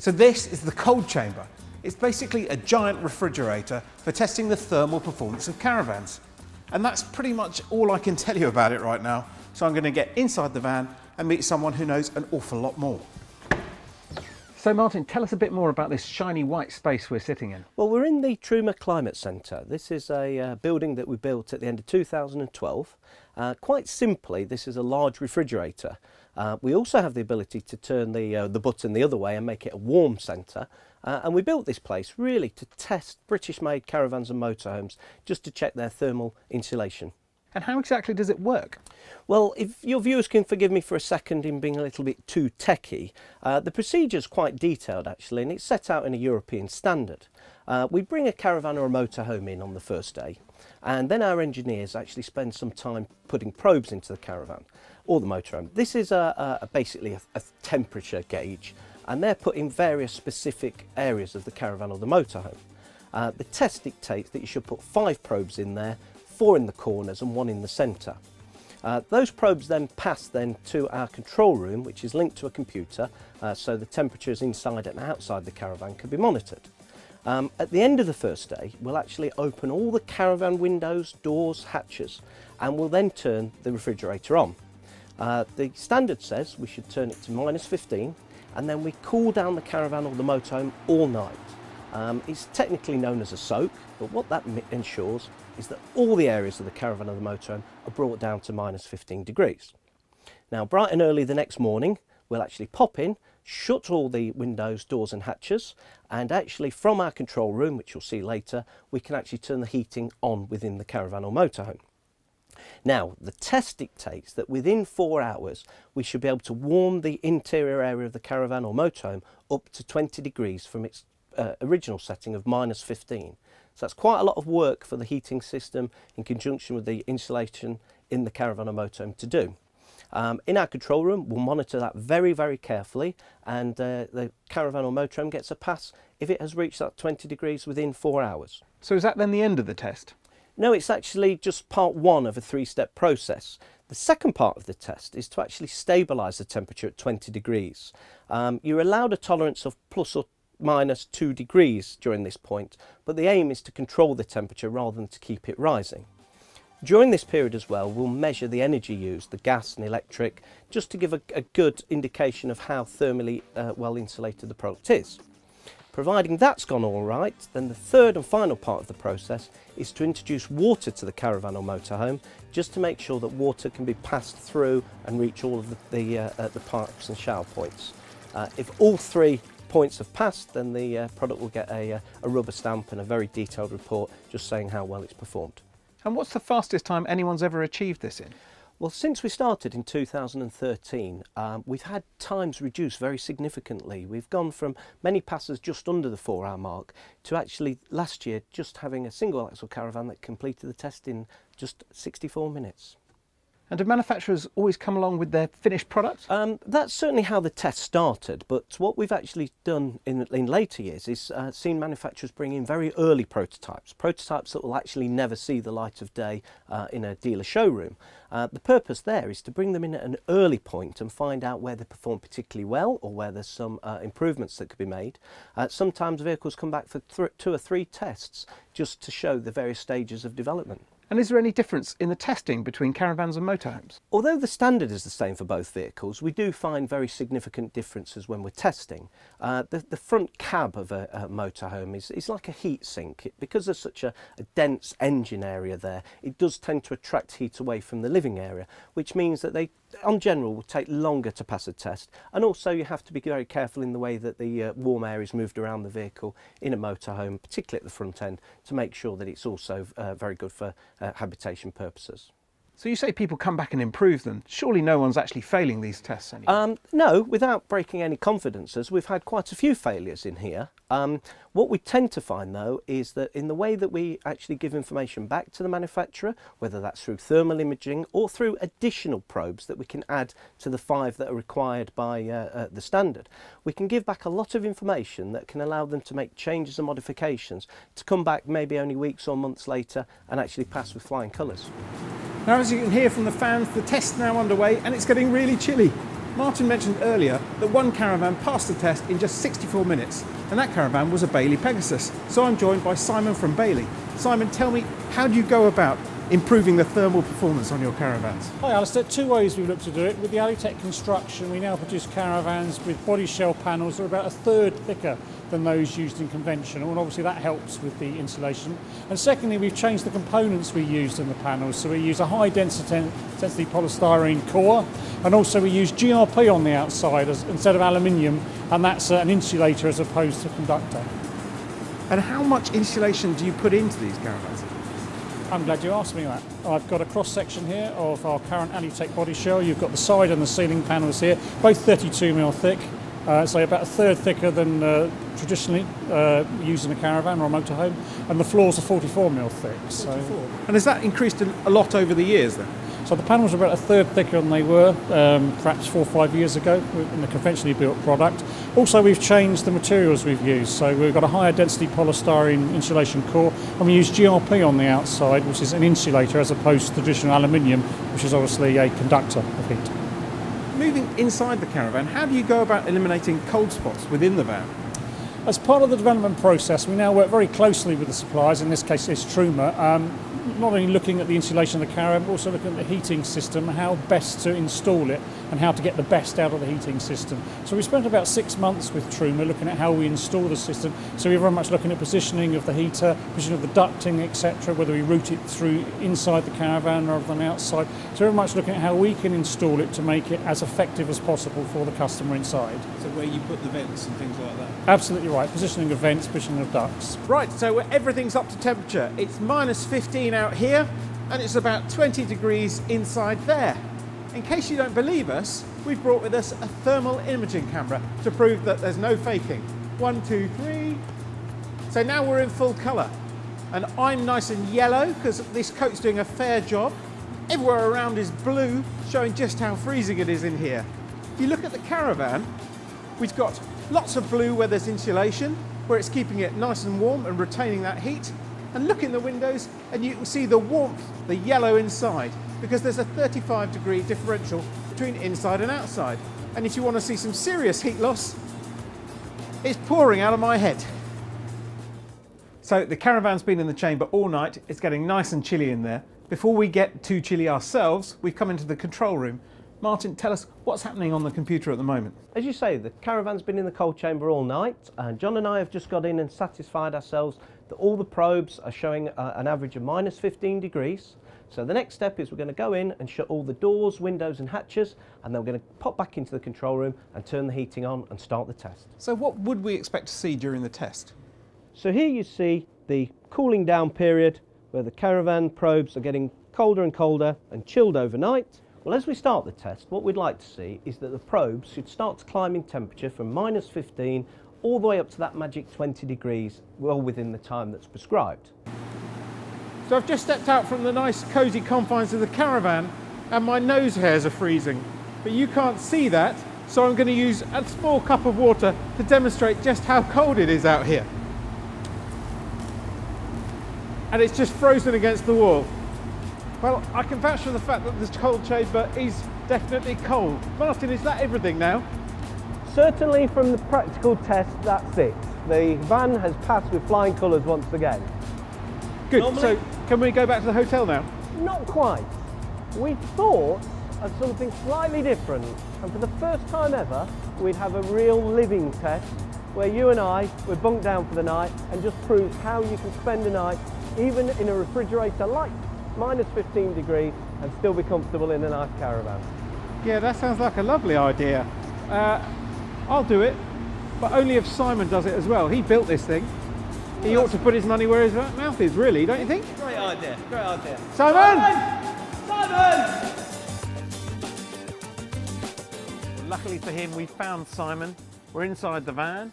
So this is the cold chamber. It's basically a giant refrigerator for testing the thermal performance of caravans. And that's pretty much all I can tell you about it right now. So I'm going to get inside the van and meet someone who knows an awful lot more. So Martin, tell us a bit more about this shiny white space we're sitting in. Well, we're in the Truma Climate Centre. This is a building that we built at the end of 2012. Quite simply, this is a large refrigerator. We also have the ability to turn the button the other way and make it a warm centre. And we built this place really to test British-made caravans and motorhomes, just to check their thermal insulation. And how exactly does it work? Well, if your viewers can forgive me for a second in being a little bit too techie, the procedure is quite detailed actually, and it's set out in a European standard. We bring a caravan or a motorhome in on the first day, and then our engineers actually spend some time putting probes into the caravan or the motorhome. This is basically a temperature gauge, and they're put in various specific areas of the caravan or the motorhome. The test dictates that you should put 5 probes in there, 4 in the corners and 1 in the centre. Those probes then pass to our control room, which is linked to a computer, so the temperatures inside and outside the caravan can be monitored. At the end of the first day, we'll actually open all the caravan windows, doors, hatches, and we'll then turn the refrigerator on. The standard says we should turn it to -15, and then we cool down the caravan or the motorhome all night. It's technically known as a soak, but what that ensures is that all the areas of the caravan or the motorhome are brought down to -15 degrees. Now, bright and early the next morning, we'll actually pop in, shut all the windows, doors and hatches, and actually from our control room, which you'll see later, we can actually turn the heating on within the caravan or motorhome. Now, the test dictates that within 4 hours, we should be able to warm the interior area of the caravan or motorhome up to 20 degrees from its original setting of -15. So that's quite a lot of work for the heating system in conjunction with the insulation in the caravan or motorhome to do. In our control room, we'll monitor that very, very carefully, and the caravan or motorhome gets a pass if it has reached that 20 degrees within 4 hours. So is that then the end of the test? No, it's actually just part 1 of a 3-step process. The second part of the test is to actually stabilise the temperature at 20 degrees. You're allowed a tolerance of plus or -2 degrees during this point, but the aim is to control the temperature rather than to keep it rising. During this period as well, we'll measure the energy used, the gas and electric, just to give a good indication of how thermally well insulated the product is. Providing that's gone all right, then the third and final part of the process is to introduce water to the caravan or motorhome, just to make sure that water can be passed through and reach all of the pipes and shower points. If all 3 points have passed, then the product will get a rubber stamp and a very detailed report just saying how well it's performed. And what's the fastest time anyone's ever achieved this in? Well, since we started in 2013, we've had times reduced very significantly. We've gone from many passes just under the 4-hour mark to actually last year just having a single axle caravan that completed the test in just 64 minutes. And do manufacturers always come along with their finished product? That's certainly how the test started, but what we've actually done in later years is seen manufacturers bring in very early prototypes that will actually never see the light of day in a dealer showroom. The purpose there is to bring them in at an early point and find out where they perform particularly well or where there's some improvements that could be made. Sometimes vehicles come back for 2 or 3 tests just to show the various stages of development. And is there any difference in the testing between caravans and motorhomes? Although the standard is the same for both vehicles, we do find very significant differences when we're testing. The front cab of a motorhome is like a heat sink. Because there's such a dense engine area there, it does tend to attract heat away from the living area, which means that they, on general, will take longer to pass a test. And also you have to be very careful in the way that the warm air is moved around the vehicle in a motorhome, particularly at the front end, to make sure that it's also very good for habitation purposes. So you say people come back and improve them. Surely no one's actually failing these tests anymore? No, without breaking any confidences, we've had quite a few failures in here. What we tend to find though is that in the way that we actually give information back to the manufacturer, whether that's through thermal imaging or through additional probes that we can add to the 5 that are required by the standard, we can give back a lot of information that can allow them to make changes and modifications to come back maybe only weeks or months later and actually pass with flying colours. Now, as you can hear from the fans, the test's now underway and it's getting really chilly. Martin mentioned earlier that one caravan passed the test in just 64 minutes, and that caravan was a Bailey Pegasus. So I'm joined by Simon from Bailey. Simon, tell me, how do you go about improving the thermal performance on your caravans? Hi Alistair, two ways we've looked to do it. With the Alitech construction, we now produce caravans with body shell panels that are about a third thicker than those used in conventional, and obviously that helps with the insulation. And secondly, we've changed the components we used in the panels, so we use a high density polystyrene core, and also we use GRP on the outside instead of aluminium, and that's an insulator as opposed to conductor. And how much insulation do you put into these caravans? I'm glad you asked me that. I've got a cross-section here of our current Alitech body shell. You've got the side and the ceiling panels here, both 32mm thick, so about a third thicker than traditionally used in a caravan or a motorhome, and the floors are 44mm thick. 44. So. And has that increased a lot over the years then? So the panels are about a third thicker than they were perhaps 4 or 5 years ago in the conventionally built product. Also, we've changed the materials we've used. So we've got a higher density polystyrene insulation core, and we use GRP on the outside, which is an insulator as opposed to traditional aluminium, which is obviously a conductor of heat. Moving inside the caravan, how do you go about eliminating cold spots within the van? As part of the development process, we now work very closely with the suppliers, in this case it's Truma, not only looking at the insulation of the caravan, but also looking at the heating system, how best to install it and how to get the best out of the heating system. So we spent about 6 months with Truma looking at how we install the system. So we're very much looking at positioning of the heater, positioning of the ducting, etc., whether we route it through inside the caravan rather than outside. So we're very much looking at how we can install it to make it as effective as possible for the customer inside. So where you put the vents and things like that? Absolutely right, positioning of vents, positioning of ducts. Right, so everything's up to temperature. It's minus 15 out here, and it's about 20 degrees inside there. In case you don't believe us, we've brought with us a thermal imaging camera to prove that there's no faking. 1, 2, 3. So now we're in full colour. And I'm nice and yellow because this coat's doing a fair job. Everywhere around is blue, showing just how freezing it is in here. If you look at the caravan, we've got lots of blue where there's insulation, where it's keeping it nice and warm and retaining that heat. And look in the windows and you can see the warmth, the yellow inside, because there's a 35-degree differential between inside and outside. And if you want to see some serious heat loss, it's pouring out of my head. So the caravan's been in the chamber all night. It's getting nice and chilly in there. Before we get too chilly ourselves, we've come into the control room. Martin, tell us what's happening on the computer at the moment. As you say, the caravan's been in the cold chamber all night, and John and I have just got in and satisfied ourselves that all the probes are showing an average of minus 15 degrees. So the next step is we're going to go in and shut all the doors, windows and hatches, and then we're going to pop back into the control room and turn the heating on and start the test. So what would we expect to see during the test? So here you see the cooling down period where the caravan probes are getting colder and colder and chilled overnight. Well, as we start the test, what we'd like to see is that the probes should start to climb in temperature from minus 15 all the way up to that magic 20 degrees, well within the time that's prescribed. So I've just stepped out from the nice cosy confines of the caravan and my nose hairs are freezing. But you can't see that, so I'm going to use a small cup of water to demonstrate just how cold it is out here. And it's just frozen against the wall. Well, I can vouch for the fact that this cold chamber is definitely cold. Martin, is that everything now? Certainly from the practical test, that's it. The van has passed with flying colours once again. Good, Normally, so can we go back to the hotel now? not quite. We thought of something slightly different, and for the first time ever, we'd have a real living test where you and I would bunk down for the night and just prove how you can spend a night, even in a refrigerator like minus 15 degrees, and still be comfortable in a nice caravan. Yeah, that sounds like a lovely idea. I'll do it, but only if Simon does it as well. He built this thing. He ought to put his money where his mouth is, really, don't you think? Great idea, great idea. Simon! Simon! Luckily for him, we found Simon. We're inside the van.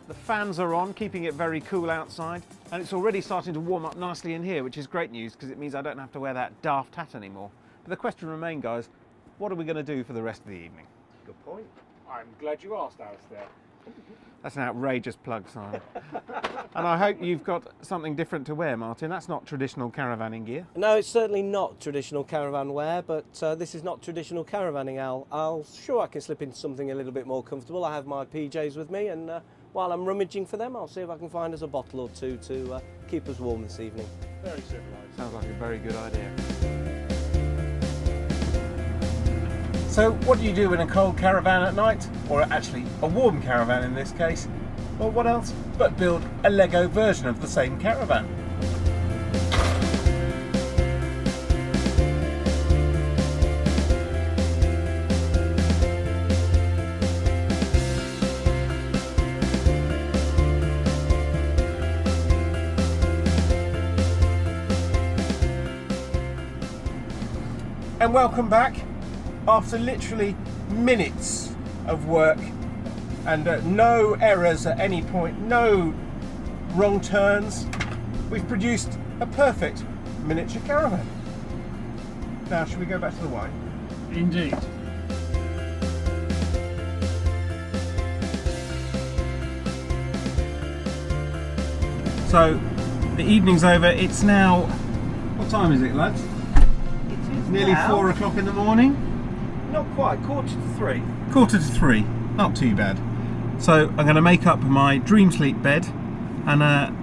The fans are on, keeping it very cool outside, and it's already starting to warm up nicely in here, which is great news because it means I don't have to wear that daft hat anymore. But the question remains, guys, what are we going to do for the rest of the evening? Good point. I'm glad you asked, Alistair. That's an outrageous plug, Simon. And I hope you've got something different to wear, Martin. That's not traditional caravanning gear. No, it's certainly not traditional caravan wear, but this is not traditional caravanning, Al. Sure I can slip into something a little bit more comfortable. I have my PJs with me, and while I'm rummaging for them, I'll see if I can find us a bottle or two to keep us warm this evening. Very civilised. Sounds like a very good idea. So what do you do in a cold caravan at night? Or actually a warm caravan in this case? Well, what else but build a Lego version of the same caravan? And welcome back. After literally minutes of work and no errors at any point, no wrong turns, we've produced a perfect miniature caravan. Now, should we go back to the wine? Indeed. So, the evening's over. It's now, what time is it, lads? It is Nearly now, 4 o'clock in the morning. Not quite, 2:45. 2:45, not too bad. So I'm going to make up my dream sleep bed and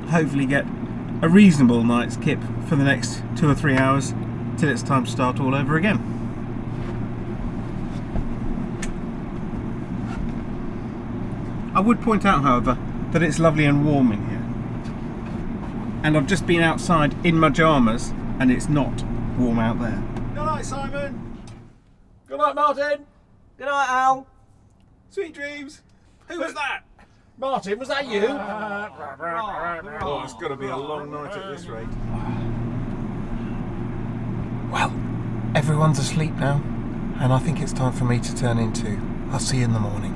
hopefully get a reasonable night's kip for the next 2 or 3 hours till it's time to start all over again. I would point out, however, that it's lovely and warm in here. And I've just been outside in my pyjamas and it's not warm out there. Good night, Simon. Good night, Martin. Good night, Al. Sweet dreams. Who was that? Martin, was that you? Oh, it's got to be a long night at this rate. Well, everyone's asleep now, and I think it's time for me to turn into. I'll see you in the morning.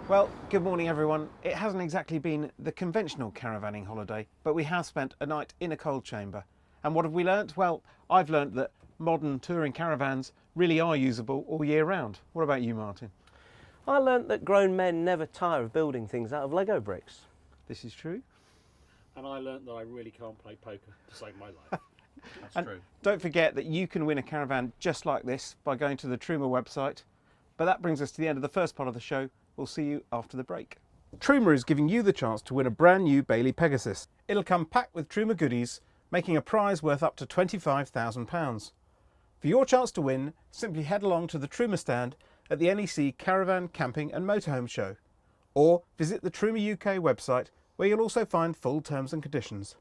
Well, good morning everyone. It hasn't exactly been the conventional caravanning holiday, but we have spent a night in a cold chamber. And what have we learnt? Well, I've learnt that modern touring caravans really are usable all year round. What about you, Martin? I learnt that grown men never tire of building things out of Lego bricks. This is true. And I learnt that I really can't play poker to save my life. That's true. Don't forget that you can win a caravan just like this by going to the Truma website. But that brings us to the end of the first part of the show. We'll see you after the break. Truma is giving you the chance to win a brand new Bailey Pegasus. It'll come packed with Truma goodies, making a prize worth up to £25,000. For your chance to win, simply head along to the Truma stand at the NEC Caravan, Camping and Motorhome Show, or visit the Truma UK website where you'll also find full terms and conditions.